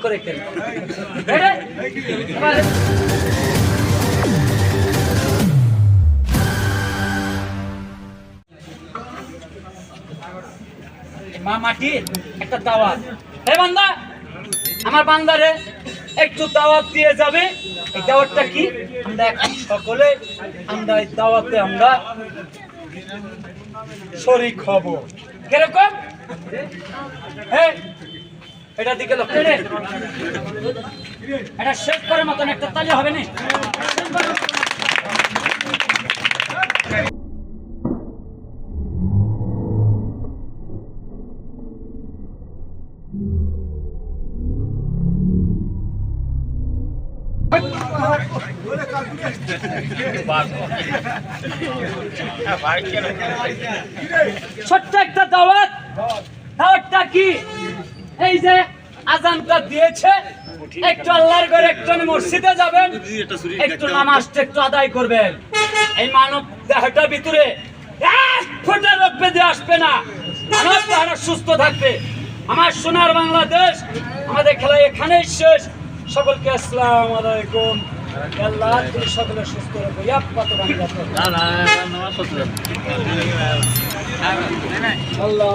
করে কেন মা মাটি একটা দাওয়াত। হে বান্দা, আমার বান্দারে একটু দাওয়াত দিয়ে যাবে। এই দাওয়াতটা কি? আমরা এখন সকলে আমরা এই দাওয়াতে আমরা শরীক হব। কিরকম? হ্যাঁ, এটা দিকে লক্ষ্য রে, এটা শেষ করার মতন একটা তালি হবে না? ছোট্ট একটা দাওয়াত। দাওয়াতটা কি? এই যে আজানটা দিয়েছে, একটু আল্লাহর ঘরে একটু মসজিদে যাবেন, একটু নামাজটা একটু আদায় করবেন। এই মানব দেহটার ভিতরে এক ফোঁটা রোগ ব্যাধি আসবে না, মানব দেহটা সুস্থ থাকবে। আমার সোনার বাংলাদেশ, আমাদের খেলা এখানেই শেষ। সকলকে আসসালামু আলাইকুম। আল্লাহ তুমি সকলে সুস্থ রাখো। আল্লাহ